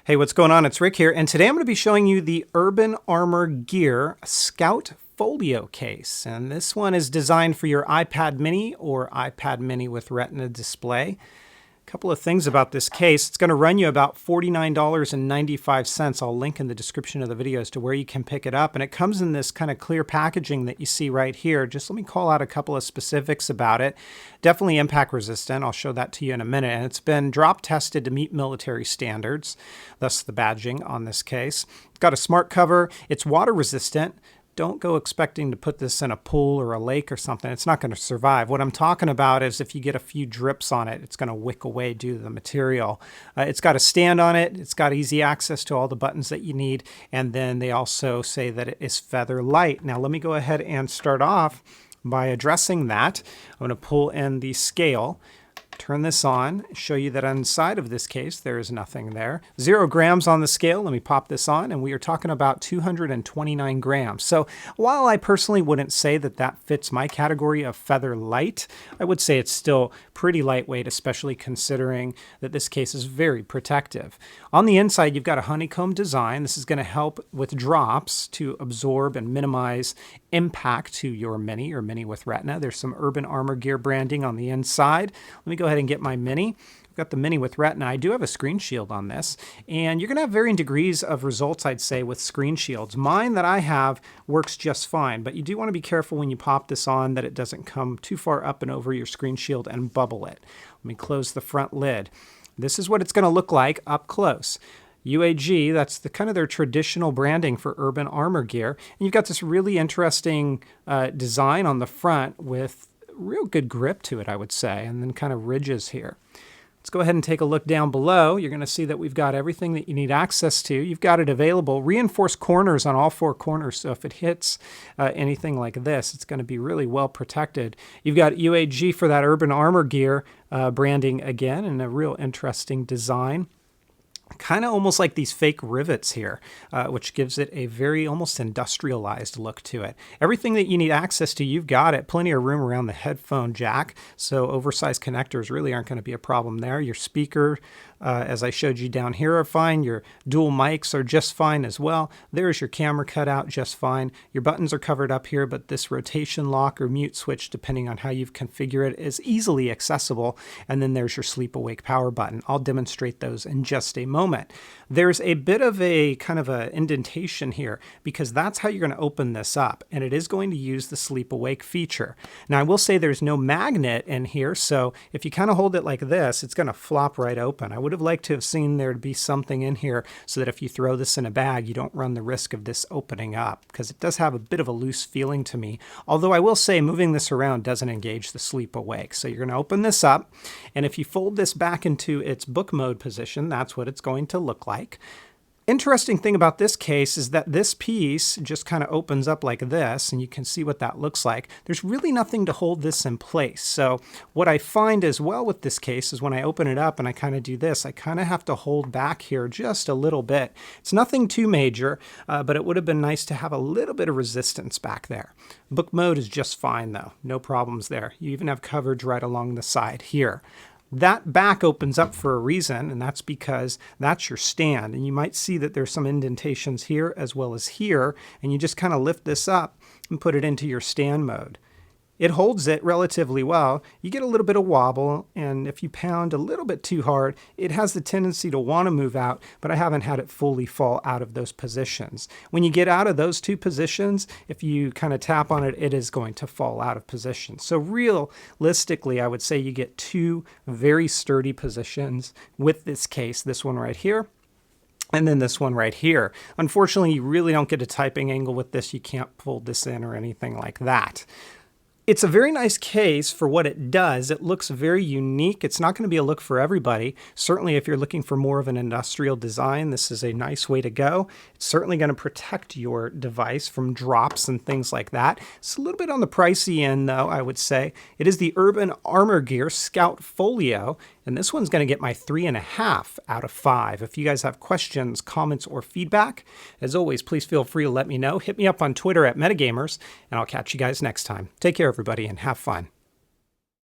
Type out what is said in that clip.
Hey, what's going on? It's Rick here, and today I'm going to be showing you the Urban Armor Gear Scout Folio case. And this one is designed for your iPad mini or iPad mini with Retina display. A couple of things about this case. It's going to run you about $49.95. I'll link in the description of the video as to where you can pick it up. And it comes in this kind of clear packaging that you see right here. Just let me call out a couple of specifics about it. Definitely impact resistant. I'll show that to you in a minute. And it's been drop tested to meet military standards, thus the badging on this case. It's got a smart cover. It's water resistant. Don't go expecting to put this in a pool or a lake or something. It's not going to survive. What I'm talking about is if you get a few drips on it, it's going to wick away due to the material. It's got a stand on it. It's got easy access to all the buttons that you need. And then they also say that it is feather light. Now let me go ahead and start off by addressing that. I'm going to pull in the scale. Turn this on, show you that inside of this case there is nothing there. 0 grams on the scale. Let me pop this on, and we are talking about 229 grams. So while I personally wouldn't say that that fits my category of feather light, I would say it's still pretty lightweight, especially considering that this case is very protective. On the inside, you've got a honeycomb design. This is going to help with drops to absorb and minimize impact to your mini or mini with Retina. There's some Urban Armor Gear branding on the inside. Let me go ahead and get my mini. I've got the mini with Retina. I do have a screen shield on this, and you're going to have varying degrees of results, I'd say, with screen shields. Mine that I have works just fine, but you do want to be careful when you pop this on that it doesn't come too far up and over your screen shield and bubble it. Let me close the front lid. This is what it's going to look like up close. UAG, that's the kind of their traditional branding for Urban Armor Gear. And you've got this really interesting design on the front with real good grip to it, I would say, and then kind of ridges here. Let's go ahead and take a look down below. You're going to see that we've got everything that you need access to. You've got it available. Reinforced corners on all 4 corners, so if it hits anything like this, it's going to be really well protected. You've got UAG for that Urban Armor Gear branding again, and a real interesting design. Kind of almost like these fake rivets here, which gives it a very almost industrialized look to it. Everything that you need access to, you've got it. Plenty of room around the headphone jack, so oversized connectors really aren't going to be a problem there. Your speaker, as I showed you down here, are fine. Your dual mics are just fine as well. There's your camera cutout, just fine. Your buttons are covered up here, but this rotation lock or mute switch, depending on how you've configured it, is easily accessible. And then there's your sleep awake power button. I'll demonstrate those in just a moment. There's a bit of a kind of a indentation here because that's how you're going to open this up, and it is going to use the sleep awake feature. Now I will say there's no magnet in here, so if you kind of hold it like this, it's going to flop right open. I would have liked to have seen there to be something in here so that if you throw this in a bag, you don't run the risk of this opening up, because it does have a bit of a loose feeling to me. Although I will say moving this around doesn't engage the sleep awake. So you're going to open this up, and if you fold this back into its book mode position, that's what it's going to look like. Interesting thing about this case is that this piece just kind of opens up like this, and you can see what that looks like. There's really nothing to hold this in place. So what I find as well with this case is when I open it up and I kind of do this, I kind of have to hold back here just a little bit. It's nothing too major, but it would have been nice to have a little bit of resistance back there. Book mode is just fine though. No problems there. You even have coverage right along the side here. That back opens up for a reason, and that's because that's your stand. And you might see that there's some indentations here as well as here, and you just kind of lift this up and put it into your stand mode. It holds it relatively well. You get a little bit of wobble, and if you pound a little bit too hard, it has the tendency to want to move out, but I haven't had it fully fall out of those positions. When you get out of those 2 positions, if you kind of tap on it, it is going to fall out of position. So realistically, I would say you get 2 very sturdy positions with this case, this one right here, and then this one right here. Unfortunately, you really don't get a typing angle with this. You can't fold this in or anything like that. It's a very nice case for what it does. It looks very unique. It's not going to be a look for everybody. Certainly if you're looking for more of an industrial design, this is a nice way to go. It's certainly going to protect your device from drops and things like that. It's a little bit on the pricey end though, I would say. It is the Urban Armor Gear Scout Folio, and this one's going to get my 3.5 out of 5. If you guys have questions, comments, or feedback, as always, please feel free to let me know. Hit me up on Twitter at Metagamers, and I'll catch you guys next time. Take care, everybody, and have fun.